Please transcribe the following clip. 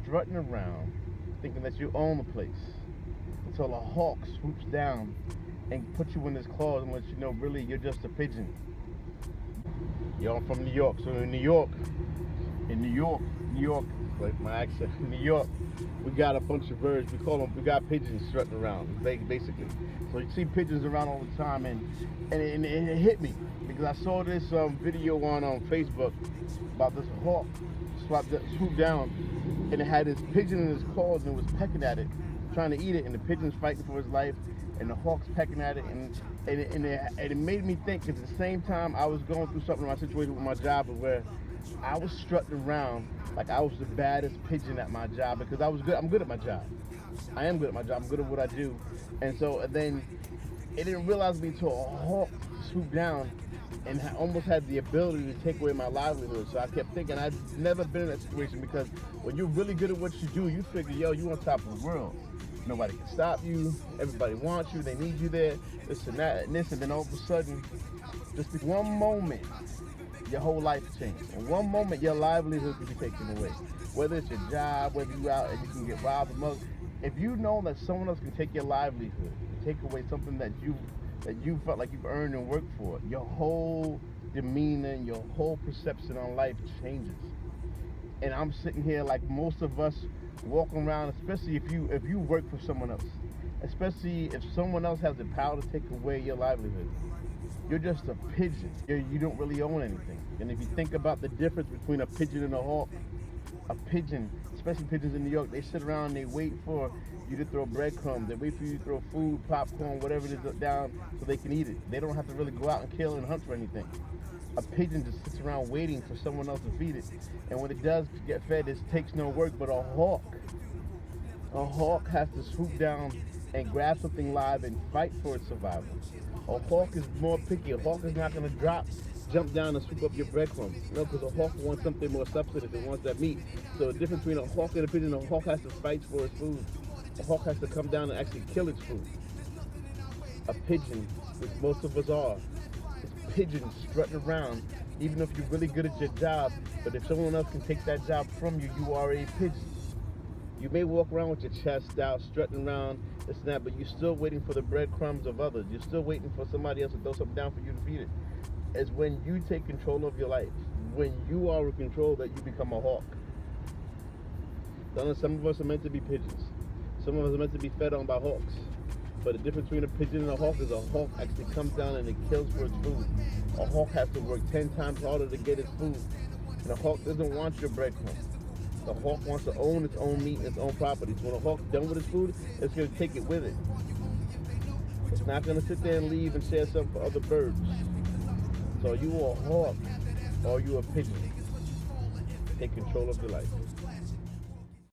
strutting around, thinking that you own the place, until a hawk swoops down and puts you in his claws and lets you know really you're just a pigeon. Yo, I'm from New York, so in New York, like my accent, in New York, we got a bunch of birds. We got pigeons strutting around, basically. So you see pigeons around all the time, and it hit me because I saw this video on Facebook about this hawk swooped down, and it had this pigeon in his claws and it was pecking at it, trying to eat it, and the pigeon's fighting for his life, and the hawk's pecking at it, and it made me think. Because at the same time, I was going through something in my situation with my job, where I was strutting around like I was the baddest pigeon at my job because I was good. I'm good at my job. I am good at my job. I'm good at what I do, and then it didn't realize me until a hawk swooped down and almost had the ability to take away my livelihood. So I kept thinking I'd never been in that situation, because when you're really good at what you do, you figure, yo, you on top of the world. Nobody can stop you. Everybody wants you. They need you there. This and that and this. And then all of a sudden, just one moment, your whole life changed. In one moment, your livelihood can be taken away. Whether it's your job, whether you're out and you can get robbed or mugged. If you know that someone else can take your livelihood, take away something that you felt like you've earned and worked for, your whole demeanor, your whole perception on life changes. And I'm sitting here like most of us walking around, especially if you work for someone else, especially if someone else has the power to take away your livelihood. You're just a pigeon. You don't really own anything. And if you think about the difference between a pigeon and a hawk, a pigeon, especially pigeons in New York, they sit around and they wait for you to throw breadcrumbs. They wait for you to throw food, popcorn, whatever it is down so they can eat it. They don't have to really go out and kill and hunt for anything. A pigeon just sits around waiting for someone else to feed it. And when it does get fed, it takes no work. But a hawk has to swoop down and grab something live and fight for its survival. A hawk is more picky. A hawk is not going to jump down and swoop up your breadcrumbs. No, because a hawk wants something more substantive. It wants that meat. So the difference between a hawk and a pigeon, a hawk has to fight for its food. A hawk has to come down and actually kill its food. A pigeon, which most of us are, is pigeons strutting around, even if you're really good at your job. But if someone else can take that job from you, you are a pigeon. You may walk around with your chest out, strutting around, this and that, but you're still waiting for the breadcrumbs of others. You're still waiting for somebody else to throw something down for you to feed it. It's when you take control of your life, when you are in control, that you become a hawk. Some of us are meant to be pigeons. Some of us are meant to be fed on by hawks. But the difference between a pigeon and a hawk is a hawk actually comes down and it kills for its food. A hawk has to work 10 times harder to get its food. And a hawk doesn't want your breadcrumbs. The hawk wants to own its own meat and its own property. So when a hawk's done with its food, it's going to take it with it. It's not going to sit there and leave and share something for other birds. So are you a hawk or are you a pigeon? Take control of your life.